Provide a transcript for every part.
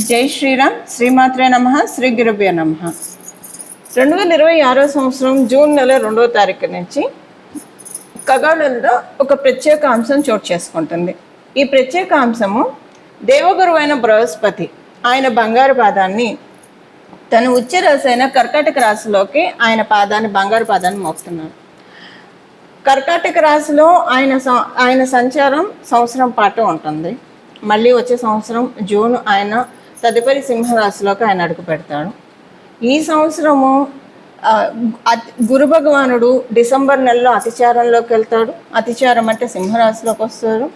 జై శ్రీరామ్. శ్రీమాత్రే నమః. శ్రీ గురుభ్యో నమః. 2026 సంవత్సరం జూన్ నెల 2వ తారీఖు నుంచి ఖగోళంలో ఒక ప్రత్యేక అంశం చోటు చేసుకుంటుంది. ఈ ప్రత్యేక అంశము దేవగురువు అయిన బృహస్పతి ఆయన బంగారు పాదాన్ని తన ఉచ్చ రాశి అయిన కర్కాటక రాశిలోకి బంగారు పాదాన్ని మోపుతున్నారు. కర్కాటక రాశిలో ఆయన సంచారం సంవత్సరం పాటు ఉంటుంది. మళ్ళీ వచ్చే సంవత్సరం జూన్ ఆయన తదుపరి సింహరాశిలోకి ఆయన అడుగు పెడతాడు. ఈ సంవత్సరము గురు భగవానుడు డిసెంబర్ నెలలో అతిచారంలోకి వెళ్తాడు. అతిచారం అంటే సింహరాశిలోకి వస్తారు.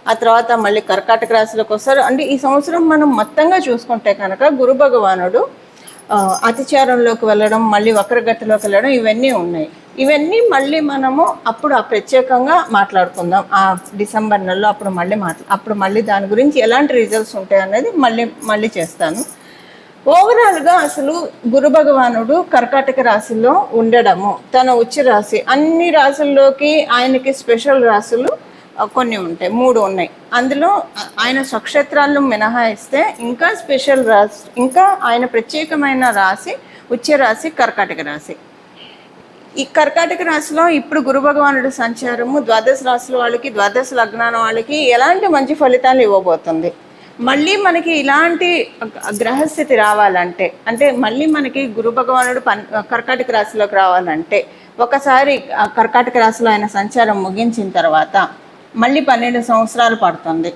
ఆ తర్వాత మళ్ళీ కర్కాటక రాశిలోకి వస్తారు. అంటే ఈ సంవత్సరం మనం మొత్తంగా చూసుకుంటే కనుక గురు భగవానుడు అతిచారంలోకి వెళ్ళడం, మళ్ళీ వక్రగతిలోకి వెళ్ళడం, ఇవన్నీ ఉన్నాయి. ఇవన్నీ మళ్ళీ మనము అప్పుడు ప్రత్యేకంగా మాట్లాడుకుందాం. ఆ డిసెంబర్ నెలలో అప్పుడు మళ్ళీ దాని గురించి ఎలాంటి రిజల్ట్స్ ఉంటాయి అనేది మళ్ళీ చేస్తాను. ఓవరాల్గా అసలు గురు భగవానుడు కర్కాటక రాశిలో ఉండడము, తన ఉచ్చ రాశి, అన్ని రాశుల్లోకి ఆయనకి స్పెషల్ రాశులు కొన్ని ఉంటాయి, 3 ఉన్నాయి. అందులో ఆయన స్వక్షేత్రాలను మినహాయిస్తే ఇంకా స్పెషల్ రాశి, ఇంకా ఆయన ప్రత్యేకమైన రాశి ఉచ్చ రాశి కర్కాటక రాశి. ఈ కర్కాటక రాశిలో ఇప్పుడు గురు భగవానుడు సంచారము ద్వాదశ రాశుల వాళ్ళకి, ద్వాదశ లగ్నాల వాళ్ళకి ఎలాంటి మంచి ఫలితాలు ఇవ్వబోతుంది. మళ్ళీ మనకి ఇలాంటి గ్రహస్థితి రావాలంటే, అంటే మళ్ళీ మనకి గురు భగవానుడు కర్కాటక రాశిలోకి రావాలంటే, ఒకసారి కర్కాటక రాశిలో ఆయన సంచారం ముగించిన తర్వాత మళ్ళీ 12 సంవత్సరాలు పడుతుంది.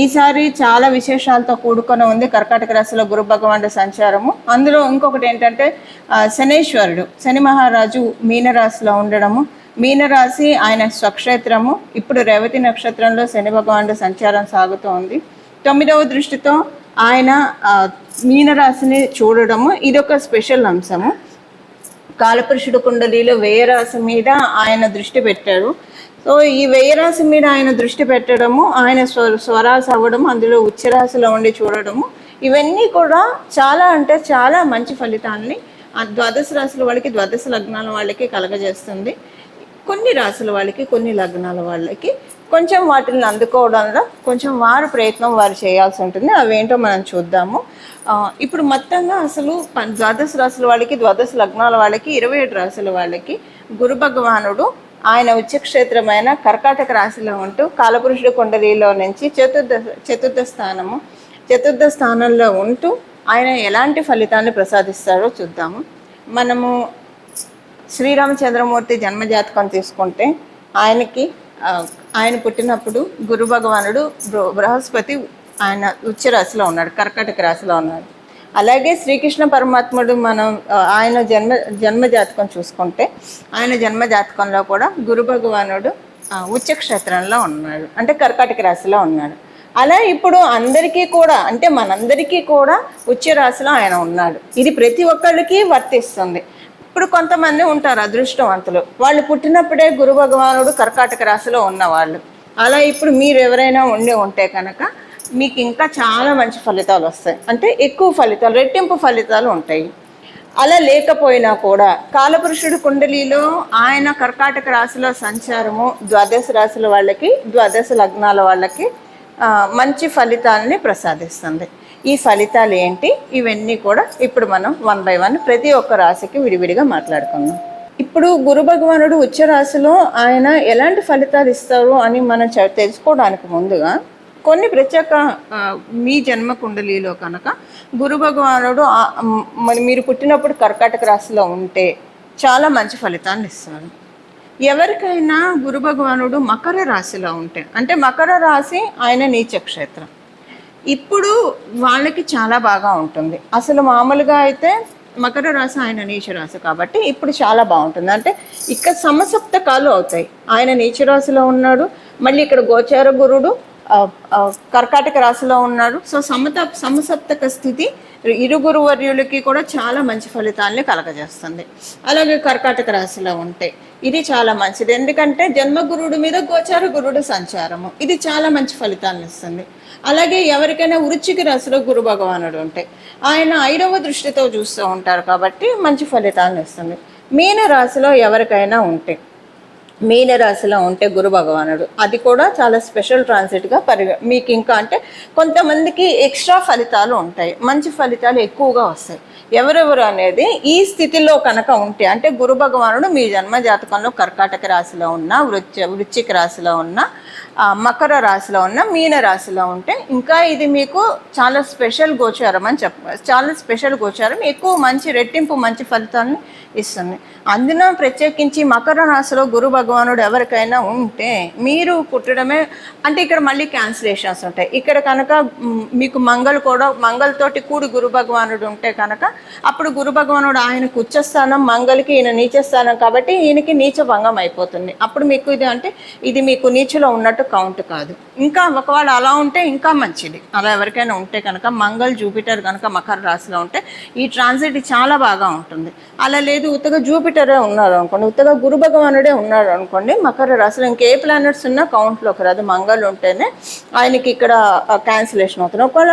ఈసారి చాలా విశేషాలతో కూడుకొని ఉంది కర్కాటక రాశిలో గురు భగవానుడు సంచారము. అందులో ఇంకొకటి ఏంటంటే శనేశ్వరుడు, శని మహారాజు మీనరాశిలో ఉండడము. మీనరాశి ఆయన స్వక్షేత్రము. ఇప్పుడు రేవతి నక్షత్రంలో శని భగవానుడు సంచారం సాగుతూ ఉంది. 9వ దృష్టితో ఆయన మీనరాశిని చూడడము ఇదొక స్పెషల్ అంశము. కాలపురుషుడు కుండలిలో వ్యయరాశి మీద ఆయన దృష్టి పెట్టారు. సో ఈ వ్యయరాశి మీద ఆయన దృష్టి పెట్టడము, ఆయన స్వరాశి అవ్వడము, అందులో ఉచ్చరాశిలో ఉండి చూడడము, ఇవన్నీ కూడా చాలా అంటే చాలా మంచి ఫలితాన్ని ద్వాదశ రాశుల వాళ్ళకి, ద్వాదశ లగ్నాల వాళ్ళకి కలగజేస్తుంది. కొన్ని రాశుల వాళ్ళకి, కొన్ని లగ్నాల వాళ్ళకి కొంచెం వాటిని అందుకోవడంలో కొంచెం ప్రయత్నం వారు చేయాల్సి ఉంటుంది. అవేంటో మనం చూద్దాము. ఇప్పుడు మొత్తంగా అసలు ద్వాదశ రాశుల వాళ్ళకి, ద్వాదశ లగ్నాల వాళ్ళకి, 27 రాశుల వాళ్ళకి గురు భగవానుడు ఆయన ఉచ్చక్షేత్రమైన కర్కాటక రాశిలో ఉంటూ కాలపురుషుడు కుండలిలో నుంచి చతుర్థ స్థానంలో ఉంటూ ఆయన ఎలాంటి ఫలితాన్ని ప్రసాదిస్తారో చూద్దాము. మనము శ్రీరామచంద్రమూర్తి జన్మజాతకం తీసుకుంటే ఆయన పుట్టినప్పుడు గురు భగవానుడు బృహస్పతి ఆయన ఉచ్చ రాశిలో ఉన్నాడు, కర్కాటక రాశిలో ఉన్నాడు. అలాగే శ్రీకృష్ణ పరమాత్ముడు ఆయన జన్మజాతకం చూసుకుంటే ఆయన జన్మజాతకంలో కూడా గురు భగవానుడు ఉచ్చక్షేత్రంలో ఉన్నాడు, అంటే కర్కాటక రాశిలో ఉన్నాడు. అలా ఇప్పుడు అందరికీ కూడా, అంటే మనందరికీ కూడా ఉచ్చ రాశిలో ఆయన ఉన్నాడు. ఇది ప్రతి ఒక్కళ్ళకి వర్తిస్తుంది. ఇప్పుడు కొంతమంది ఉంటారు అదృష్టవంతులు, వాళ్ళు పుట్టినప్పుడే గురు భగవానుడు కర్కాటక రాశిలో ఉన్నవాళ్ళు. అలా ఇప్పుడు మీరు ఎవరైనా ఉంటే కనుక మీకు ఇంకా చాలా మంచి ఫలితాలు వస్తాయి, అంటే ఎక్కువ ఫలితాలు, రెట్టింపు ఫలితాలు ఉంటాయి. అలా లేకపోయినా కూడా కాలపురుషుడు కుండలిలో ఆయన కర్కాటక రాశిలో సంచారము ద్వాదశ రాశుల వాళ్ళకి, ద్వాదశ లగ్నాల వాళ్ళకి మంచి ఫలితాలని ప్రసాదిస్తుంది. ఈ ఫలితాలు ఏంటి, ఇవన్నీ కూడా ఇప్పుడు మనం 1 by 1 ప్రతి ఒక్క రాశికి విడివిడిగా మాట్లాడుకుందాం. ఇప్పుడు గురు భగవానుడు ఉచ్చ రాశిలో ఆయన ఎలాంటి ఫలితాలు ఇస్తారు అని మనం తెలుసుకోవడానికి ముందుగా కొన్ని ప్రత్యేక మీ జన్మ కుండలిలో కనుక గురు భగవానుడు మీరు పుట్టినప్పుడు కర్కాటక రాశిలో ఉంటే చాలా మంచి ఫలితాన్ని ఇస్తారు. ఎవరికైనా గురు భగవానుడు మకర రాశిలో ఉంటే, అంటే మకర రాశి ఆయన నీచక్షేత్రం, ఇప్పుడు వాళ్ళకి చాలా బాగా ఉంటుంది. అసలు మామూలుగా అయితే మకర రాశి ఆయన నీచ రాశి కాబట్టి ఇప్పుడు చాలా బాగుంటుంది. అంటే ఇక్కడ సమసప్తకాలు అవుతాయి. ఆయన నీచ రాశిలో ఉన్నాడు, మళ్ళీ ఇక్కడ గోచార గురుడు కర్కాటక రాశిలో ఉన్నాడు. సో సమసప్తక స్థితి ఇరుగురు వర్యులకి కూడా చాలా మంచి ఫలితాలని కలగజేస్తుంది. అలాగే కర్కాటక రాశిలో ఉంటే ఇది చాలా మంచిది, ఎందుకంటే జన్మగురుడు మీద గోచార గురుడు సంచారము, ఇది చాలా మంచి ఫలితాలను ఇస్తుంది. అలాగే ఎవరికైనా వృశ్చిక రాశిలో గురు భగవానుడు ఉంటే ఆయన 5వ దృష్టితో చూస్తూ ఉంటారు కాబట్టి మంచి ఫలితాలను ఇస్తుంది. మీన రాశిలో ఎవరికైనా ఉంటే మీనరాశిలో ఉంటే గురు భగవానుడు, అది కూడా చాలా స్పెషల్ ట్రాన్సిట్గా మీకు ఇంకా అంటే కొంతమందికి ఎక్స్ట్రా ఫలితాలు ఉంటాయి, మంచి ఫలితాలు ఎక్కువగా వస్తాయి. ఎవరెవరు అనేది ఈ స్థితిలో కనుక ఉంటే, అంటే గురు భగవానుడు మీ జన్మ జాతకంలో కర్కాటక రాశిలో ఉన్న, వృశ్చిక రాశిలో ఉన్న, మకర రాశిలో ఉన్న, మీన రాశిలో ఉంటే ఇంకా ఇది మీకు చాలా స్పెషల్ గోచారం అని చెప్పవచ్చు. చాలా స్పెషల్ గోచారం, ఎక్కువ మంచి రెట్టింపు మంచి ఫలితాలను ఇస్తుంది. అందున ప్రత్యేకించి మకర రాశిలో గురు భగవానుడు ఎవరికైనా ఉంటే మీరు పుట్టడమే అంటే ఇక్కడ మళ్ళీ క్యాన్సిలేషన్స్ ఉంటాయి. ఇక్కడ కనుక మీకు మంగళతోటి కూడి గురు భగవానుడు ఉంటే కనుక అప్పుడు గురు భగవానుడు ఆయనకు ఉచ్చస్థానం, మంగళకి ఈయన నీచస్థానం కాబట్టి ఈయనకి నీచ భంగం అయిపోతుంది. అప్పుడు మీకు ఇది మీకు నీచలో ఉన్నట్టు కౌంట్ కాదు. ఇంకా ఒకవేళ అలా ఉంటే ఇంకా మంచిది. అలా ఎవరికైనా ఉంటే కనుక మంగళ జూపిటర్ కనుక మకర రాశిలో ఉంటే ఈ ట్రాన్సిట్ చాలా బాగా ఉంటుంది. అలా లేదు ఉత్తగా జూపిటరే ఉన్నారు అనుకోండి, ఉత్తగా గురు భగవానుడే ఉన్నారు అనుకోండి మకర రాశిలో, ఇంకే ప్లానెట్స్ ఉన్నా కౌంట్లోకి రాదు. మంగళ ఉంటేనే ఆయనకి ఇక్కడ క్యాన్సిలేషన్ అవుతుంది. ఒకవేళ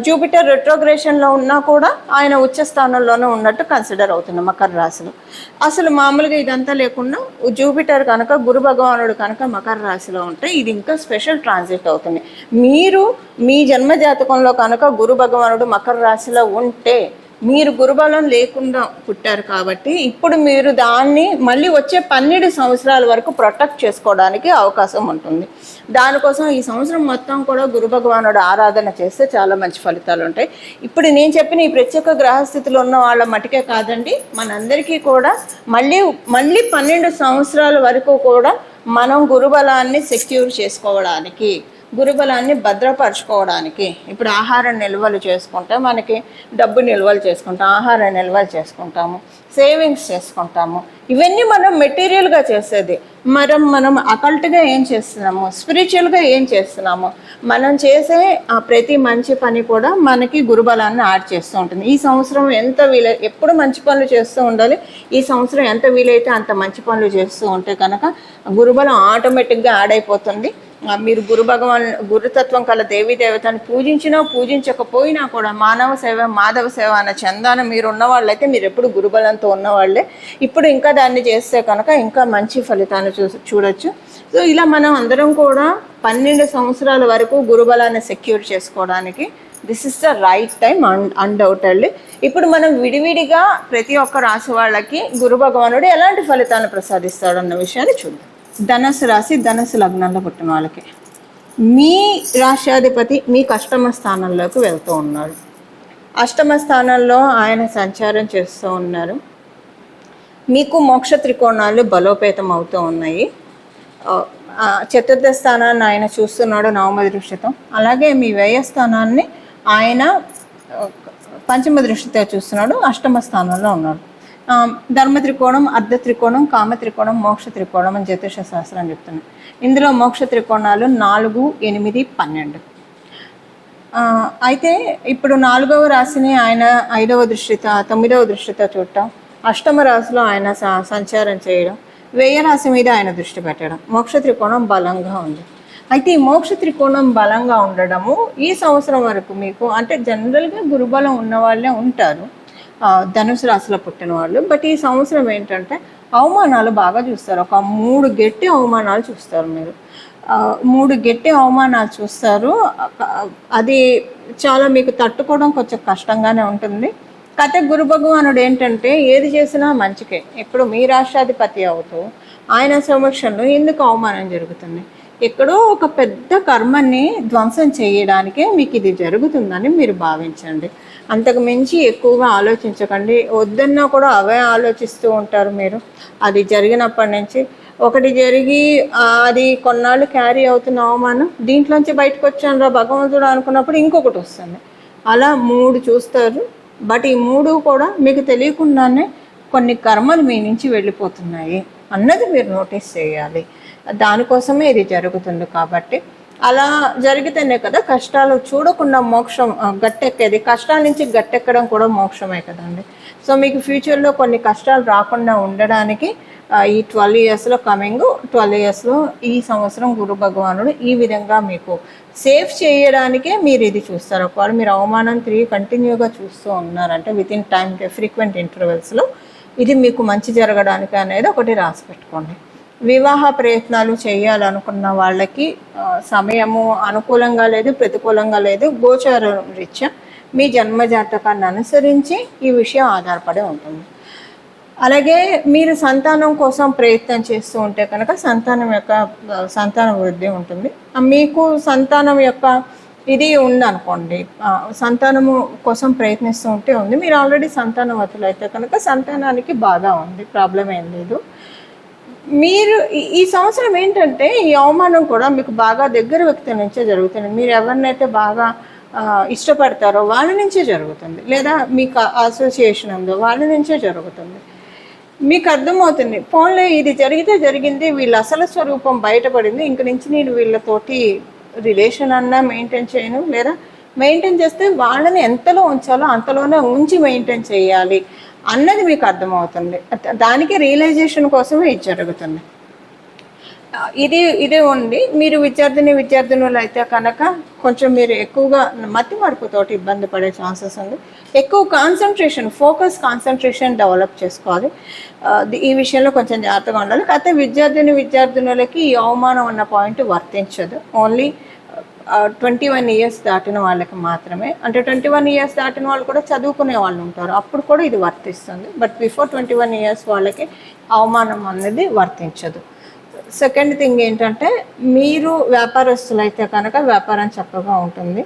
జూపిటర్ రెట్రోగ్రేషన్లో ఉన్నా కూడా ఆయన ఉచ్చ స్థానంలోనే ఉన్నట్టు కన్సిడర్ అవుతుంది మకర రాశిలో. అసలు మామూలుగా ఇదంతా లేకుండా జూపిటర్ కనుక గురు భగవానుడు కనుక మకర రాశిలో ఉంటే ఇది ఇంకా స్పెషల్ ట్రాన్సిట్ అవుతుంది. మీరు మీ జన్మ జాతకంలో కనుక గురు భగవానుడు మకర రాశిలో ఉంటే మీరు గురుబలం లేకుండా పుట్టారు కాబట్టి ఇప్పుడు మీరు దాన్ని మళ్ళీ వచ్చే 12 సంవత్సరాల వరకు ప్రొటెక్ట్ చేసుకోవడానికి అవకాశం ఉంటుంది. దానికోసం ఈ సంవత్సరం మొత్తం కూడా గురు భగవానుడు ఆరాధన చేస్తే చాలా మంచి ఫలితాలు ఉంటాయి. ఇప్పుడు నేను చెప్పిన ఈ ప్రత్యేక గ్రహస్థితిలో ఉన్న వాళ్ళ మటుకే కాదండి, మనందరికీ కూడా మళ్ళీ 12 సంవత్సరాల వరకు కూడా మనం గురుబలాన్ని సెక్యూర్ చేసుకోవడానికి, గురుబలాన్ని భద్రపరచుకోవడానికి ఇప్పుడు ఆహార నిల్వలు చేసుకుంటే మనకి డబ్బు నిల్వలు చేసుకుంటాం, ఆహార నిల్వలు చేసుకుంటాము, సేవింగ్స్ చేసుకుంటాము. ఇవన్నీ మనం మెటీరియల్గా చేసేది. మనం అకల్ట్గా ఏం చేస్తున్నాము, స్పిరిచువల్గా ఏం చేస్తున్నాము, మనం చేసే ప్రతి మంచి పని కూడా మనకి గురుబలాన్ని యాడ్ చేస్తూ ఉంటుంది. ఈ సంవత్సరం ఎంత ఎప్పుడు మంచి పనులు చేస్తూ ఉండాలి. ఈ సంవత్సరం ఎంత వీలైతే అంత మంచి పనులు చేస్తూ ఉంటే కనుక గురుబలం ఆటోమేటిక్గా యాడ్ అయిపోతుంది. మీరు గురుతత్వం కల దేవీ దేవతని పూజించినా పూజించకపోయినా కూడా మానవ సేవ మాధవ సేవ అన్న చందాన మీరు ఉన్నవాళ్ళైతే మీరు ఎప్పుడు గురుబలంతో ఉన్నవాళ్ళే. ఇప్పుడు ఇంకా దాన్ని చేస్తే కనుక ఇంకా మంచి ఫలితాన్ని చూడొచ్చు. సో ఇలా మనం అందరం కూడా 12 సంవత్సరాల వరకు గురుబలాన్ని సెక్యూర్ చేసుకోవడానికి this is the right time undoubtedly. ఇప్పుడు మనం విడివిడిగా ప్రతి ఒక్క రాశి వాళ్ళకి గురు భగవానుడు ఎలాంటి ఫలితాలను ప్రసాదిస్తాడు అన్న విషయాన్ని చూద్దాం. ధనుసు రాశి, ధనుసు లగ్నంలో పుట్టిన వాళ్ళకి మీ రాశ్యాధిపతి మీ అష్టమ స్థానంలోకి వెళ్తూ ఉన్నారు. అష్టమ స్థానంలో ఆయన సంచారం చేస్తూ ఉన్నారు. మీకు మోక్ష త్రికోణాలు బలోపేతం అవుతూ ఉన్నాయి. చతుర్థ స్థానాన్ని ఆయన చూస్తున్నాడు నవమ దృష్టితో. అలాగే మీ వ్యయ స్థానాన్ని ఆయన పంచమ దృష్టితో చూస్తున్నాడు, అష్టమ స్థానంలో ఉన్నాడు. ధర్మ త్రికోణం, అర్ధ త్రికోణం, కామ త్రికోణం, మోక్ష త్రికోణం అని జ్యోతిష శాస్త్రం చెప్తున్నాయి. ఇందులో మోక్ష త్రికోణాలు 4, 8, 12. అయితే ఇప్పుడు 4వ రాశిని ఆయన 5వ దృష్టితో 9వ దృష్టితో చూడటం, అష్టమ రాశిలో ఆయన సంచారం చేయడం, వ్యయ రాశి మీద ఆయన దృష్టి పెట్టడం, మోక్ష త్రికోణం బలంగా ఉంది. అయితే ఈ మోక్ష త్రికోణం బలంగా ఉండడము ఈ సంవత్సరం వరకు మీకు అంటే జనరల్గా గురుబలం ఉన్న వాళ్ళే ఉంటారు ధనుసు రాశిలో పుట్టిన వాళ్ళు. బట్ ఈ సంవత్సరం ఏంటంటే అవమానాలు బాగా చూస్తారు. ఒక 3 గట్టి అవమానాలు చూస్తారు. మీరు 3 గట్టి అవమానాలు చూస్తారు. అది చాలా మీకు తట్టుకోవడం కొంచెం కష్టంగానే ఉంటుంది. కథ గురు భగవానుడు ఏంటంటే ఏది చేసినా మంచికే. ఇప్పుడు మీ రాష్ట్రాధిపతి అవుతూ ఆయన సమక్షంలో ఎందుకు అవమానం జరుగుతుంది? ఎక్కడో ఒక పెద్ద కర్మని ధ్వంసం చేయడానికే మీకు ఇది జరుగుతుందని మీరు భావించండి. అంతకు మించి ఎక్కువగా ఆలోచించకండి. వద్దన్నా కూడా అవే ఆలోచిస్తూ ఉంటారు మీరు. అది జరిగినప్పటి నుంచి ఒకటి జరిగి అది కొన్నాళ్ళు క్యారీ అవుతున్న అవమానం, దీంట్లోంచి బయటకు వచ్చాను రా భగవంతుడు అనుకున్నప్పుడు ఇంకొకటి వస్తుంది. అలా 3 చూస్తారు. బట్ ఈ 3 కూడా మీకు తెలియకుండానే కొన్ని కర్మలు మీ నుంచి వెళ్ళిపోతున్నాయి అన్నది మీరు నోటీస్ చేయాలి. దానికోసమే ఇది జరుగుతుంది. కాబట్టి అలా జరిగితేనే కదా కష్టాలు చూడకుండా మోక్షం గట్టెక్కేది. కష్టాల నుంచి గట్టెక్కడం కూడా మోక్షమే కదండి. సో మీకు ఫ్యూచర్లో కొన్ని కష్టాలు రాకుండా ఉండడానికి ఈ 12 ఇయర్స్లో కమింగ్ 12 ఇయర్స్లో ఈ సంవత్సరం గురు భగవానుడు ఈ విధంగా మీకు సేఫ్ చేయడానికే మీరు ఇది చూస్తారు. ఒకవేళ మీరు అవమానం 3 కంటిన్యూగా చూస్తూ ఉన్నారంటే వితిన్ టైం ఫ్రీక్వెంట్ ఇంటర్వెల్స్లో ఇది మీకు మంచి జరగడానికి అనేది ఒకటి రాసి పెట్టుకోండి. వివాహ ప్రయత్నాలు చేయాలనుకున్న వాళ్ళకి సమయము అనుకూలంగా లేదు, ప్రతికూలంగా లేదు. గోచారం రీత్యా మీ జన్మజాతకాన్ని అనుసరించి ఈ విషయం ఆధారపడి ఉంటుంది. అలాగే మీరు సంతానం కోసం ప్రయత్నం చేస్తూ ఉంటే కనుక సంతాన వృద్ధి ఉంటుంది. మీకు సంతానం యొక్క ఇది ఉందనుకోండి, సంతానము కోసం ప్రయత్నిస్తూ ఉంటే ఉంది, మీరు ఆల్రెడీ సంతానవతులు అయితే కనుక సంతానానికి బాగా ఉంది, ప్రాబ్లం ఏం లేదు. మీరు ఈ సంవత్సరం ఏంటంటే ఈ అవమానం కూడా మీకు బాగా దగ్గర వ్యక్తి నుంచే జరుగుతుంది. మీరు ఎవరినైతే బాగా ఇష్టపడతారో వాళ్ళ నుంచే జరుగుతుంది, లేదా మీకు అసోసియేషన్ ఉందో వాళ్ళ నుంచే జరుగుతుంది. మీకు అర్థమవుతుంది, ఫోన్లో ఇది జరిగితే జరిగింది, వీళ్ళ అసలు స్వరూపం బయటపడింది, ఇంక నుంచి నేను వీళ్ళతోటి రిలేషన్ అన్నా మెయింటైన్ చేయను, లేదా మెయింటైన్ చేస్తే వాళ్ళని ఎంతలో ఉంచాలో అంతలోనే ఉంచి మెయింటైన్ చేయాలి అన్నది మీకు అర్థమవుతుంది. దానికి రియలైజేషన్ కోసమే ఇది జరుగుతుంది. ఇదే ఉండి మీరు విద్యార్థినులు అయితే కనుక కొంచెం మీరు ఎక్కువగా మతి మార్పుతోటి ఇబ్బంది పడే ఛాన్సెస్ ఉంది. ఎక్కువ కాన్సన్ట్రేషన్ డెవలప్ చేసుకోవాలి. ఈ విషయంలో కొంచెం జాగ్రత్తగా ఉండాలి. కాకపోతే విద్యార్థినులకి ఈ అవమానం అన్న పాయింట్ వర్తించదు. ఓన్లీ 21 ఇయర్స్ దాటిన వాళ్ళకి మాత్రమే. అంటే 21 ఇయర్స్ దాటిన వాళ్ళు కూడా చదువుకునే వాళ్ళు ఉంటారు, అప్పుడు కూడా ఇది వర్తిస్తుంది. బట్ బిఫోర్ 21 ఇయర్స్ వాళ్ళకి అవమానం అనేది వర్తించదు. సెకండ్ థింగ్ ఏంటంటే, మీరు వ్యాపారస్తులు అయితే కనుక వ్యాపారం చక్కగా ఉంటుంది.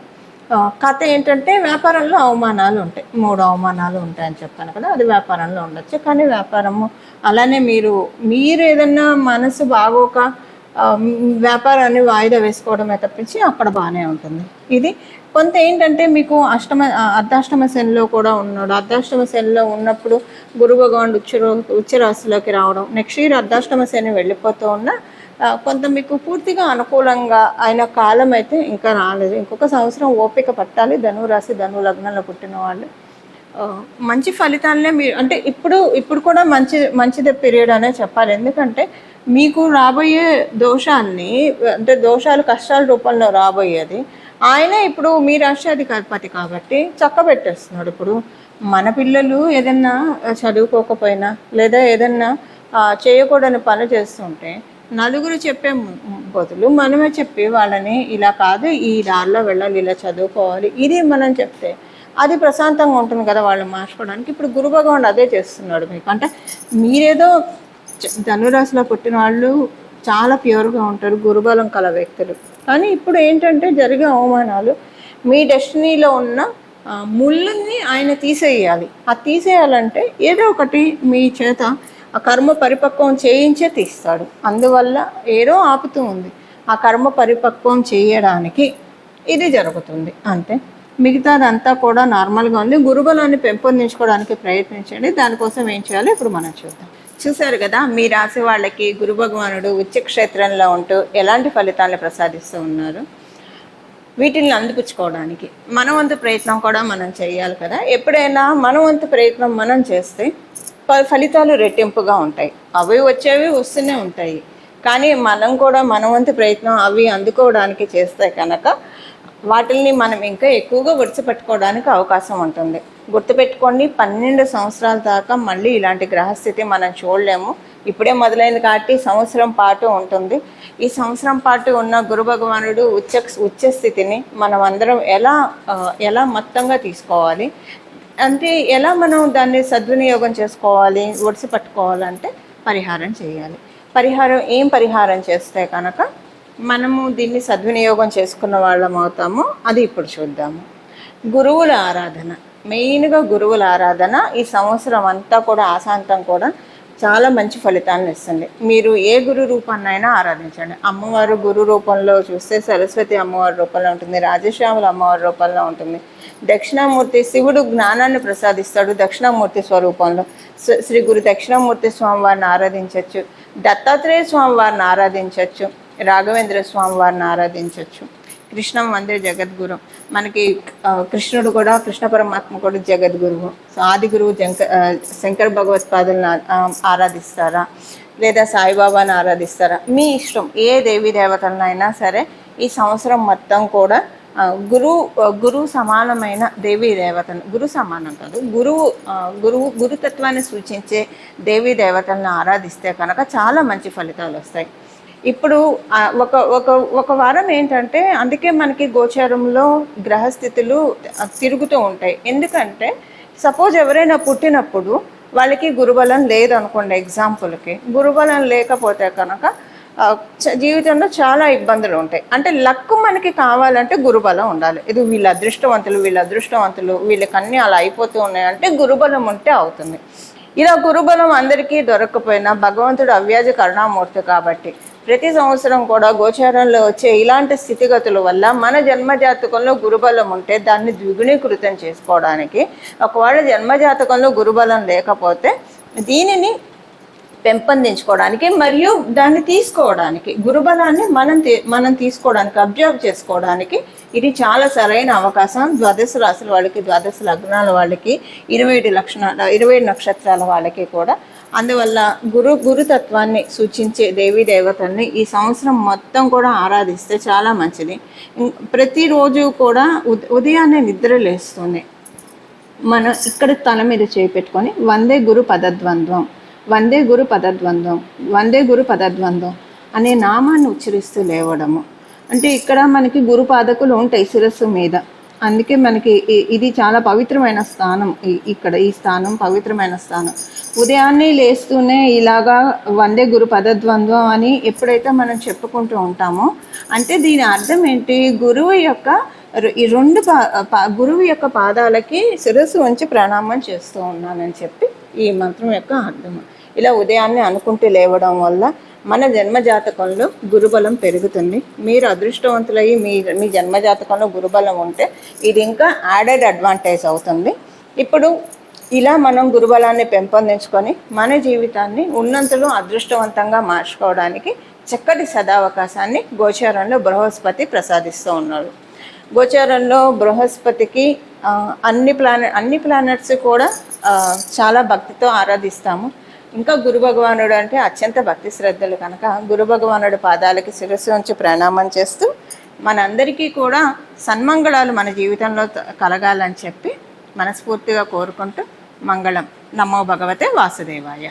కథ ఏంటంటే వ్యాపారంలో అవమానాలు ఉంటాయి, 3 అవమానాలు ఉంటాయని చెప్పాను కదా, అది వ్యాపారంలో ఉండొచ్చు. కానీ వ్యాపారము అలానే మీరు ఏదన్నా మనసు బాగోక వ్యాపారాన్ని వాయిదా వేసుకోవడమే తప్పించి అక్కడ బాగానే ఉంటుంది. ఇది కొంత ఏంటంటే మీకు అర్ధాష్టమ శనిలో కూడా ఉన్నాడు. అర్ధాష్టమ శనిలో ఉన్నప్పుడు గురు భగవానుడు ఉచ్చరాశిలోకి రావడం, నెక్స్ట్ ఇయర్ అర్ధాష్టమ శని వెళ్ళిపోతూ ఉన్న కొంత మీకు పూర్తిగా అనుకూలంగా అయిన కాలం అయితే ఇంకా రాలేదు. ఇంకొక సంవత్సరం ఓపిక పట్టాలి. ధనురాశి ధను లగ్నంలో పుట్టిన వాళ్ళు మంచి ఫలితాలనే మీరు అంటే ఇప్పుడు కూడా మంచిదే పీరియడ్ అనే చెప్పాలి. ఎందుకంటే మీకు రాబోయే దోషాలు కష్టాల రూపంలో రాబోయేది ఆయనే. ఇప్పుడు మీ రాష్ట్రాధికారిపతి కాబట్టి చక్కబెట్టేస్తున్నాడు. ఇప్పుడు మన పిల్లలు ఏదన్నా చదువుకోకపోయినా లేదా ఏదన్నా చేయకూడని పని చేస్తుంటే నలుగురు చెప్పే బదులు మనమే చెప్పి వాళ్ళని ఇలా కాదు, ఈ దారిలో వెళ్ళాలి, ఇలా చదువుకోవాలి, ఇది మనం చెప్తే అది ప్రశాంతంగా ఉంటుంది కదా వాళ్ళు మార్చుకోవడానికి. ఇప్పుడు గురు భగవానుడు అదే చేస్తున్నాడు మీకు. అంటే మీరేదో ధనురాశిలో పుట్టిన వాళ్ళు చాలా ప్యూర్గా ఉంటారు, గురుబలం కల వ్యక్తులు. కానీ ఇప్పుడు ఏంటంటే జరిగే అవమానాలు మీ డెస్టినీలో ఉన్న ముళ్ళని ఆయన తీసేయాలి. ఆ తీసేయాలంటే ఏదో ఒకటి మీ చేత ఆ కర్మ పరిపక్వం చేయించే తీస్తాడు. అందువల్ల ఏదో ఆపుతూ ఉంది. ఆ కర్మ పరిపక్వం చేయడానికి ఇది జరుగుతుంది అంతే. మిగతాదంతా కూడా నార్మల్గా ఉంది. గురుబలాన్ని పెంపొందించుకోవడానికి ప్రయత్నించండి. దానికోసం ఏం చేయాలో ఇప్పుడు మనం చూద్దాం. చూశారు కదా, మీ రాశి వాళ్ళకి గురు భగవానుడు ఉచ్చ క్షేత్రంలో ఉంటూ ఎలాంటి ఫలితాలను ప్రసాదిస్తూ ఉన్నారు. వీటిని అందిపుచ్చుకోవడానికి మన వంతు ప్రయత్నం కూడా మనం చేయాలి కదా. ఎప్పుడైనా మన వంతు ప్రయత్నం మనం చేస్తే ఫలితాలు రెట్టింపుగా ఉంటాయి. అవి వచ్చేవి వస్తూనే ఉంటాయి. కానీ మనం కూడా మన వంతు ప్రయత్నం అవి అందుకోవడానికి చేస్తే కనుక వాటిల్ని మనం ఇంకా ఎక్కువగా విడిచిపెట్టుకోవడానికి అవకాశం ఉంటుంది. గుర్తుపెట్టుకోండి, 12 సంవత్సరాల దాకా మళ్ళీ ఇలాంటి గ్రహస్థితి మనం చూడలేము. ఇప్పుడే మొదలైంది కాబట్టి సంవత్సరం పాటు ఉంటుంది. ఈ సంవత్సరం పాటు ఉన్న గురు భగవానుడు ఉచ్చ స్థితిని మనం అందరం ఎలా మొత్తంగా తీసుకోవాలి అంటే, ఎలా మనం దాన్ని సద్వినియోగం చేసుకోవాలి, ఒడిసి పట్టుకోవాలంటే పరిహారం చేయాలి. ఏం పరిహారం చేస్తే కనుక మనము దీన్ని సద్వినియోగం చేసుకున్న వాళ్ళం అవుతాము, అది ఇప్పుడు చూద్దాము. గురువుల ఆరాధన, మెయిన్గా గురువుల ఆరాధన ఈ సంవత్సరం అంతా కూడా ఆశాంతం కూడా చాలా మంచి ఫలితాలను ఇస్తుంది. మీరు ఏ గురు రూపాన్నైనా ఆరాధించండి. అమ్మవారు గురు రూపంలో చూస్తే సరస్వతి అమ్మవారి రూపంలో ఉంటుంది, రాజశ్యాముల అమ్మవారి రూపంలో ఉంటుంది. దక్షిణామూర్తి శివుడు జ్ఞానాన్ని ప్రసాదిస్తాడు దక్షిణామూర్తి స్వరూపంలో. శ్రీ గురు దక్షిణామూర్తి స్వామివారిని ఆరాధించవచ్చు, దత్తాత్రేయ స్వామివారిని ఆరాధించవచ్చు, రాఘవేంద్ర స్వామివారిని ఆరాధించవచ్చు. కృష్ణం వందే జగద్గురు, మనకి కృష్ణుడు కూడా, కృష్ణ పరమాత్మ కూడా జగద్గురువు. సో ఆది గురువు శంకర భగవత్పాదులను ఆరాధిస్తారా లేదా సాయిబాబాని ఆరాధిస్తారా, మీ ఇష్టం. ఏ దేవీ దేవతలనైనా సరే ఈ సంవత్సరం మొత్తం కూడా గురువు సమానమైన దేవీ దేవతను, గురు సమానం కాదు, గురుతత్వాన్ని సూచించే దేవీ దేవతలను ఆరాధిస్తే కనుక చాలా మంచి ఫలితాలు వస్తాయి. ఇప్పుడు ఒక వారం ఏంటంటే, అందుకే మనకి గోచారంలో గ్రహస్థితులు తిరుగుతూ ఉంటాయి. ఎందుకంటే సపోజ్ ఎవరైనా పుట్టినప్పుడు వాళ్ళకి గురుబలం లేదనుకోండి, ఎగ్జాంపుల్కి గురుబలం లేకపోతే కనుక జీవితంలో చాలా ఇబ్బందులు ఉంటాయి. అంటే లక్ మనకి కావాలంటే గురుబలం ఉండాలి. ఇది వీళ్ళ అదృష్టవంతులు వీళ్ళకి అన్నీ అలా అయిపోతూ ఉన్నాయంటే గురుబలం ఉంటే అవుతుంది. ఇలా గురుబలం అందరికీ దొరకకపోయినా భగవంతుడు అవ్యాజ కరుణామూర్తి కాబట్టి ప్రతి సంవత్సరం కూడా గోచారంలో వచ్చే ఇలాంటి స్థితిగతుల వల్ల మన జన్మజాతకంలో గురుబలం ఉంటే దాన్ని ద్విగుణీకృతం చేసుకోవడానికి, ఒకవేళ జన్మజాతకంలో గురుబలం లేకపోతే దీనిని పెంపొందించుకోవడానికి మరియు దాన్ని తీసుకోవడానికి, గురుబలాన్ని మనం తీసుకోవడానికి, అబ్జర్వ్ చేసుకోవడానికి ఇది చాలా సరైన అవకాశం. ద్వాదశ రాశుల వాళ్ళకి, ద్వాదశ లగ్నాల వాళ్ళకి, 27 నక్షత్రాల వాళ్ళకి కూడా. అందువల్ల గురుతత్వాన్ని సూచించే దేవీ దేవతల్ని ఈ సంవత్సరం మొత్తం కూడా ఆరాధిస్తే చాలా మంచిది. ప్రతిరోజు కూడా ఉదయాన్నే నిద్ర లేస్తుంది మనం ఇక్కడ తల మీద చేపెట్టుకొని వందే గురు పదద్వంద్వం అనే నామాన్ని ఉచ్చరిస్తూ లేవడము. అంటే ఇక్కడ మనకి గురు పాదకులు ఉంటాయి శిరస్సు మీద. అందుకే మనకి ఇది చాలా పవిత్రమైన స్థానం. ఇక్కడ ఈ స్థానం పవిత్రమైన స్థానం. ఉదయాన్నే లేస్తూనే ఇలాగా వందే గురు పదద్వంద్వం అని ఎప్పుడైతే మనం చెప్పుకుంటూ ఉంటామో, అంటే దీని అర్థం ఏంటి, గురువు యొక్క పాదాలకి శిరస్సు ఉంచి ప్రణామం చేస్తూ ఉన్నానని చెప్పి ఈ మంత్రం యొక్క అర్థం. ఇలా ఉదయాన్నే అనుకుంటూ లేవడం వల్ల మన జన్మజాతకంలో గురుబలం పెరుగుతుంది. మీరు అదృష్టవంతులయ్యి మీ జన్మజాతకంలో గురుబలం ఉంటే ఇది ఇంకా యాడెడ్ అడ్వాంటేజ్ అవుతుంది. ఇప్పుడు ఇలా మనం గురుబలాన్ని పెంపొందించుకొని మన జీవితాన్ని ఉన్నంతలో అదృష్టవంతంగా మార్చుకోవడానికి చక్కటి సదావకాశాన్ని గోచారంలో బృహస్పతి ప్రసాదిస్తూ ఉన్నాడు. గోచారంలో బృహస్పతికి అన్ని ప్లానెట్స్ కూడా చాలా భక్తితో ఆరాధిస్తాము. ఇంకా గురు భగవానుడు అంటే అత్యంత భక్తి శ్రద్ధలు కనుక గురు భగవానుడి పాదాలకి శిరస్సు ఉంచి ప్రణామం చేస్తూ మనందరికీ కూడా సన్మంగళాలు మన జీవితంలో కలగాలని చెప్పి మనస్ఫూర్తిగా కోరుకుంటూ మంగళం. నమో భగవతే వాసుదేవాయ.